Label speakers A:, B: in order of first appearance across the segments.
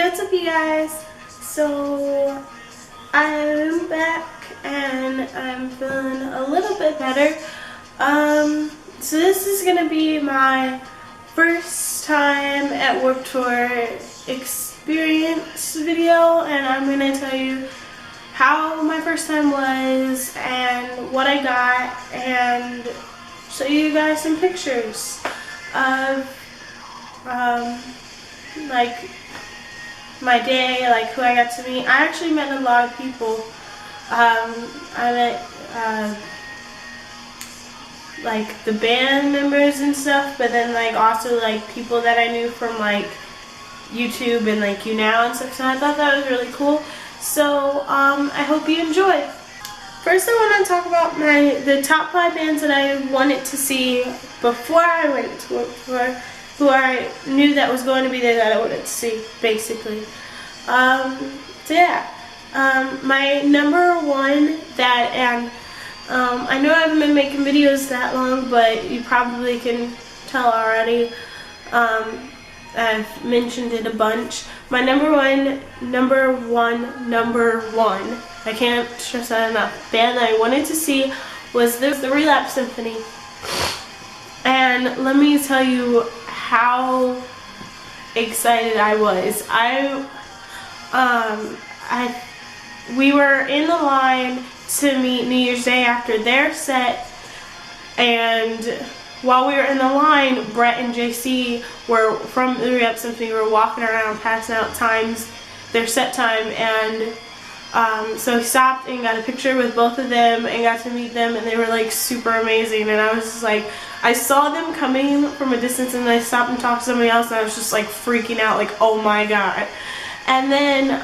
A: What's up, you guys? So I'm back and I'm feeling a little bit better. So this is gonna be my first time at Warped Tour experience video, and I'm gonna tell you how my first time was and what I got, and show you guys some pictures of like my day, like who I got to meet. I actually met a lot of people. I met like the band members and stuff, but then like also like people that I knew from like YouTube and like YouNow and stuff, so I thought that was really cool. So I hope you enjoy. First I want to talk about the top 5 bands that I wanted to see before I went to Warped Tour, who I knew that was going to be there that I wanted to see, basically. So yeah, my number one I know I haven't been making videos that long, but you probably can tell already. I've mentioned it a bunch. My number one, I can't stress that enough, band that I wanted to see was the Relapse Symphony. And let me tell you how excited I was. We were in the line to meet New Year's Day after their set, and while we were in the line, Brett and JC were from the Relapse Symphony, were walking around passing out their set time, and so he stopped and got a picture with both of them and got to meet them, and they were like super amazing. And I was just like, I saw them coming from a distance, and I stopped and talked to somebody else, and I was just like freaking out, like, oh my god. And then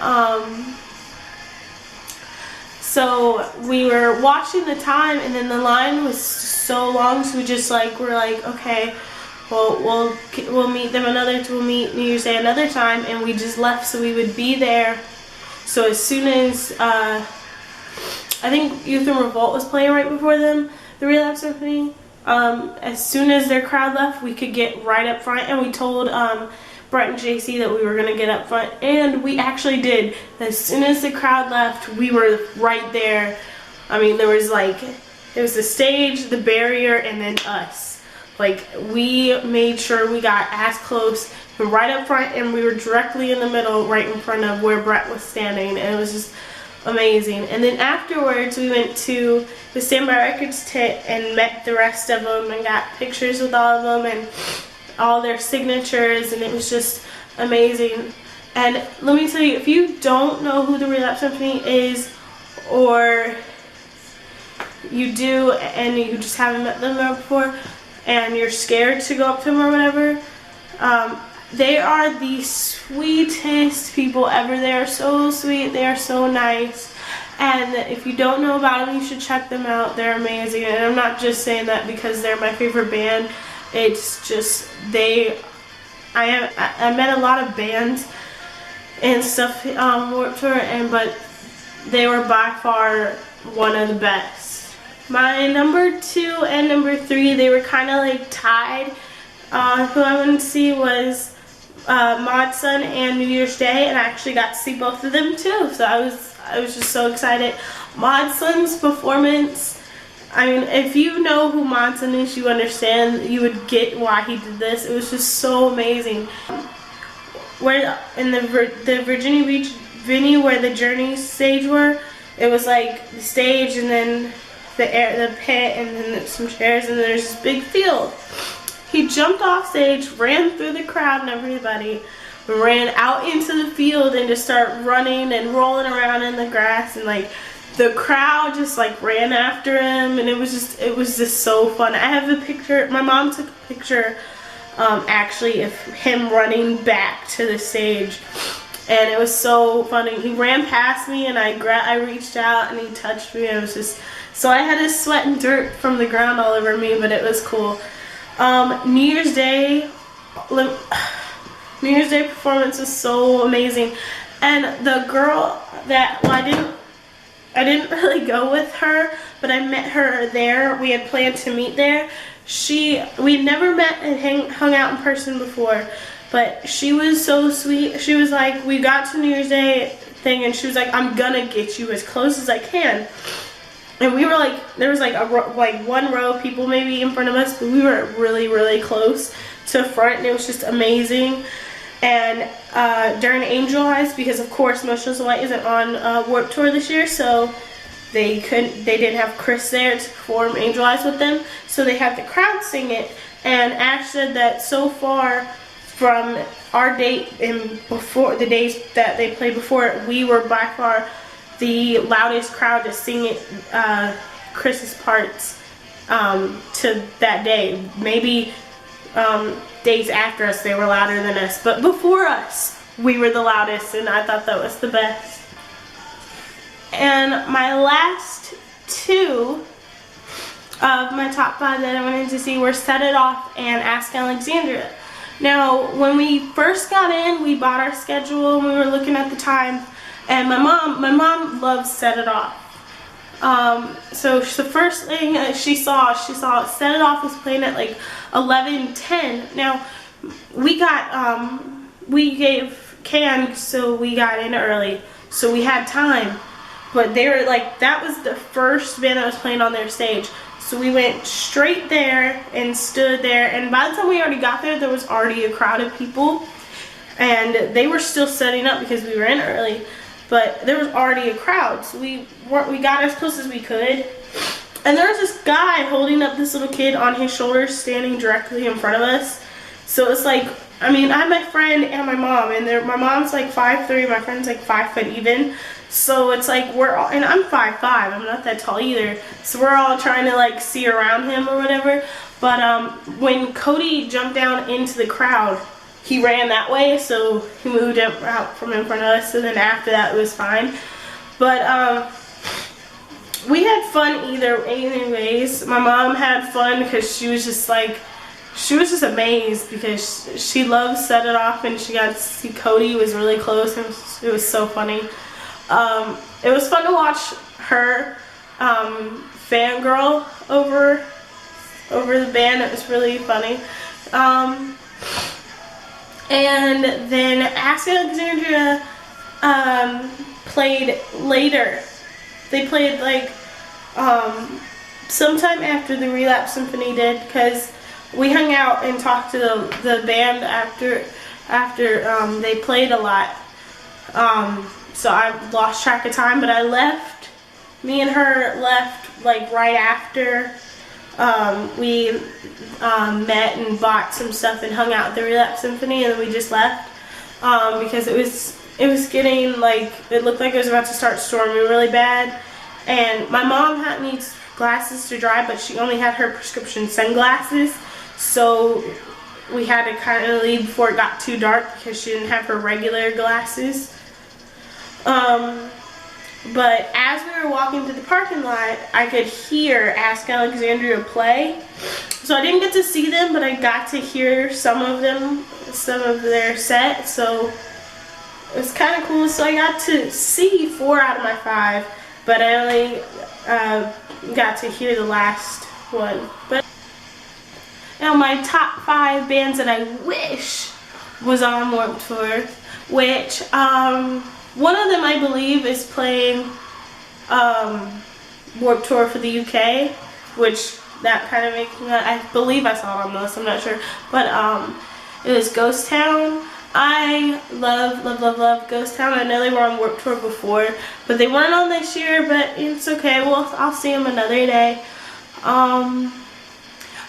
A: so we were watching the time, and then the line was so long, so we just like were like, okay, well we'll meet New Year's Day another time, and we just left so we would be there. So as soon as I think Youth and Revolt was playing right before them, the Relapse Symphony, as soon as their crowd left, we could get right up front, and we told Brett and JC that we were going to get up front, and we actually did. As soon as the crowd left, we were right there. I mean, there was like, it was the stage, the barrier, and then us. Like, we made sure we got as close, right up front, and we were directly in the middle, right in front of where Brett was standing, and it was just amazing. And then afterwards, we went to the Standby Records tent and met the rest of them and got pictures with all of them and all their signatures, and it was just amazing. And let me tell you, if you don't know who the Relapse Symphony is, or you do and you just haven't met them before and you're scared to go up to them or whatever, they are the sweetest people ever. They are so sweet, they are so nice, and if you don't know about them, you should check them out. They're amazing, and I'm not just saying that because they're my favorite band. It's just I met a lot of bands and stuff on Warped Tour, but they were by far one of the best. My number 2 and number 3, they were kind of like tied. Who I wanted to see was Mod Sun and New Year's Day, and I actually got to see both of them too, so I was just so excited. Mod Sun's performance, I mean, if you know who Mod Sun is, you understand, you would get why he did this. It was just so amazing. Where in the Virginia Beach venue where the Journey stage were, it was like the stage and then the pit and then some chairs, and there's this big field. He jumped off stage, ran through the crowd and everybody, ran out into the field and just started running and rolling around in the grass, and like the crowd just like ran after him, and it was just so fun. I have a picture. My mom took a picture actually of him running back to the stage, and it was so funny. He ran past me, and I reached out and he touched me. It was just, so I had his sweat and dirt from the ground all over me, but it was cool. New Year's Day performance was so amazing, and the girl that, well, I didn't really go with her, but I met her there. We had planned to meet there. We had never met and hung out in person before, But she was so sweet. She was like, we got to New Year's Day thing, and she was like, I'm gonna get you as close as I can. And we were like, there was like one row of people maybe in front of us, but we were really, really close to the front, and it was just amazing. And during Angel Eyes, because of course Motionless in White isn't on Warped Tour this year, so they didn't have Chris there to perform Angel Eyes with them, so they had the crowd sing it. And Ash said that so far from our date and before the days that they played before, we were by far the loudest crowd to sing it, Chris's parts to that day. Maybe days after us they were louder than us, but before us we were the loudest, and I thought that was the best. And my last two of my top 5 that I wanted to see were Set It Off and Ask Alexandria. Now, when we first got in, we bought our schedule and we were looking at the time, and my mom loves Set It Off. So the first thing she saw Set It Off was playing at like 11:10. Now, we gave canned, so we got in early, so we had time. But they were like, that was the first band that was playing on their stage. So we went straight there and stood there, and by the time we already got there, there was already a crowd of people, and they were still setting up because we were in early, but there was already a crowd. So we got as close as we could, and there was this guy holding up this little kid on his shoulders, standing directly in front of us. So it's like, I mean, I had my friend and my mom, and my mom's like 5'3", my friend's like 5 foot even. So it's like we're all, and I'm 5'5", I'm not that tall either. So we're all trying to like see around him or whatever. But when Cody jumped down into the crowd, he ran that way, so he moved out from in front of us. So then after that, it was fine. But we had fun either anyways. My mom had fun because she was just amazed because she loves Set It Off, and she got to see Cody was really close, and it was so funny. It was fun to watch her fangirl over the band. It was really funny. And then Ask Alexandria played later. They played like sometime after the Relapse Symphony did, because we hung out and talked to the band after they played a lot. So I lost track of time, but me and her left like right after we met and bought some stuff and hung out at the Relapse Symphony, and then we just left because it was getting like, it looked like it was about to start storming really bad, and my mom needs glasses to drive, but she only had her prescription sunglasses, so we had to kind of leave before it got too dark because she didn't have her regular glasses. But as we were walking to the parking lot, I could hear Ask Alexandria play. So I didn't get to see them, but I got to hear some of their set. So it was kind of cool. So I got to see 4 out of my 5, but I only got to hear the last one. But now my top 5 bands that I wish was on Warped Tour, which one of them, I believe, is playing Warped Tour for the UK, which that kind of makes me, I believe I saw it on the list, I'm not sure, but it was Ghost Town. I love Ghost Town. I know they were on Warped Tour before, but they weren't on this year, but it's okay. Well, I'll see them another day.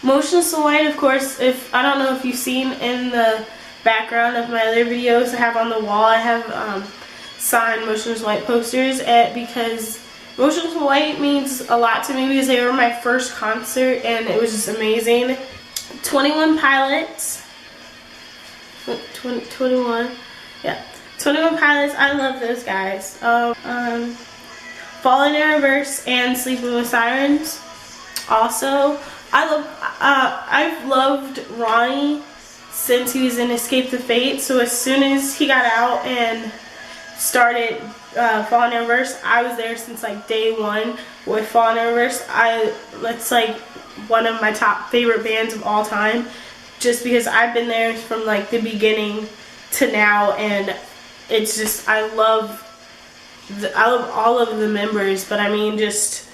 A: Motionless in White, of course. I don't know if you've seen in the background of my other videos I have on the wall, I have signed Motionless in White posters because Motionless in White means a lot to me because they were my first concert and it was just amazing. 21 Pilots. 21. Yeah. 21 Pilots. I love those guys. Falling in Reverse and Sleeping with Sirens. Also, I've loved Ronnie since he was in Escape the Fate. So as soon as he got out and started Falling in Reverse, I was there since like day 1 with Falling in Reverse. It's like one of my top favorite bands of all time. just because I've been there from like the beginning to now, and it's just I love all of the members. But I mean, just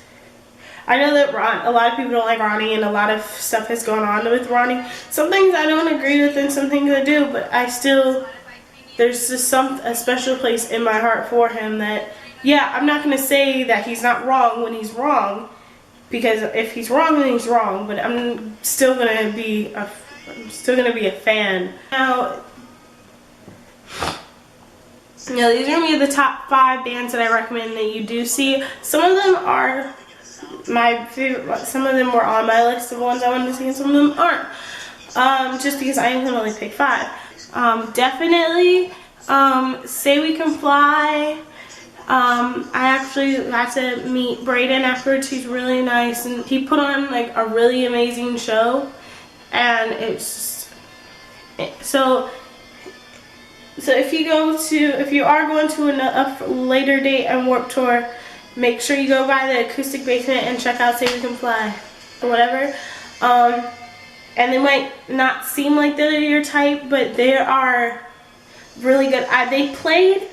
A: I know that a lot of people don't like Ronnie, and a lot of stuff has gone on with Ronnie. Some things I don't agree with, and some things I do, but I still, there's just a special place in my heart for him that, yeah, I'm not going to say that he's not wrong when he's wrong, because if he's wrong, then he's wrong, but I'm still going to be a fan. Now, these are going to be the top 5 bands that I recommend that you do see. Some of them are my favorite, some of them were on my list of ones I wanted to see, and some of them aren't. Just because I can only pick 5. Definitely, Say We Can Fly. I actually got to meet Braden afterwards. He's really nice, and he put on like a really amazing show. And it's just, so if you are going to a later date and Warped Tour, make sure you go by the Acoustic Basement and check out Say We Can Fly or whatever. And they might not seem like they're your type, but they are really good. They played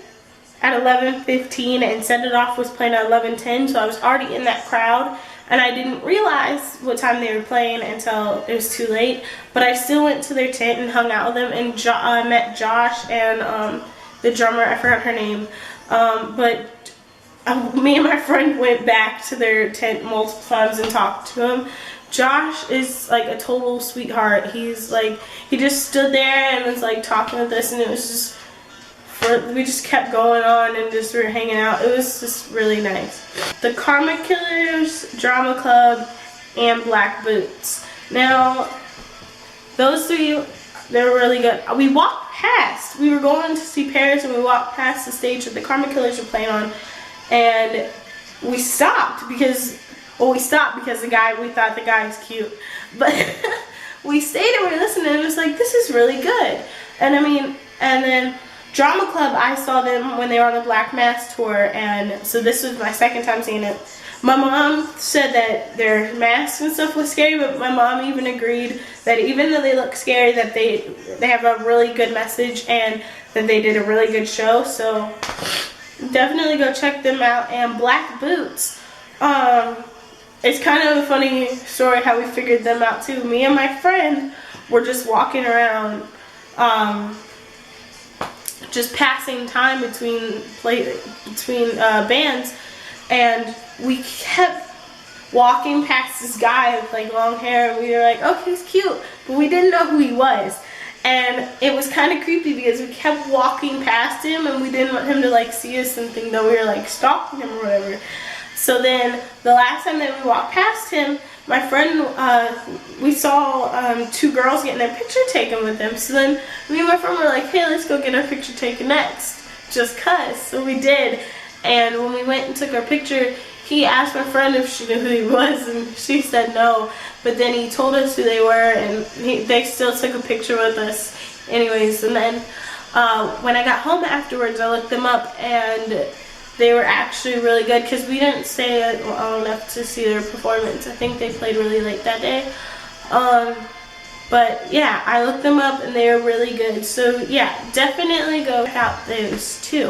A: at 11:15 and Set It Off was playing at 11:10, so I was already in that crowd, and I didn't realize what time they were playing until it was too late. But I still went to their tent and hung out with them, and met Josh and the drummer, I forgot her name, but me and my friend went back to their tent multiple times and talked to him. Josh is like a total sweetheart. He's like, he just stood there and was like talking with us, and it was just, we just kept going on and just we were hanging out. It was just really nice. The Karma Killers, Drama Club, and Black Boots. Now, those 3, they were really good. We walked past, we were going to see Paris, and we walked past the stage that the Karma Killers were playing on, and we stopped because we thought the guy was cute, but we stayed and we listened, and it was like, this is really good. And I mean, and then Drama Club, I saw them when they were on the Black Mass tour, and so this was my second time seeing it. My mom said that their masks and stuff was scary, but my mom even agreed that even though they look scary, that they have a really good message and that they did a really good show. So definitely go check them out. And Black Boots, it's kind of a funny story how we figured them out too. Me and my friend were just walking around, just passing time between bands, and we kept walking past this guy with like long hair, and we were like, oh, he's cute, but we didn't know who he was. And it was kind of creepy because we kept walking past him, and we didn't want him to like see us and think that we were like stalking him or whatever. So then the last time that we walked past him, my friend, we saw 2 girls getting their picture taken with him. So then me and my friend were like, hey, let's go get our picture taken next, just cuz. So we did, and when we went and took our picture, he asked my friend if she knew who he was, and she said no. But then he told us who they were, and they still took a picture with us anyways. And then when I got home afterwards, I looked them up, and they were actually really good because we didn't stay long enough to see their performance. I think they played really late that day. But yeah, I looked them up and they were really good. So yeah, definitely go check out those too.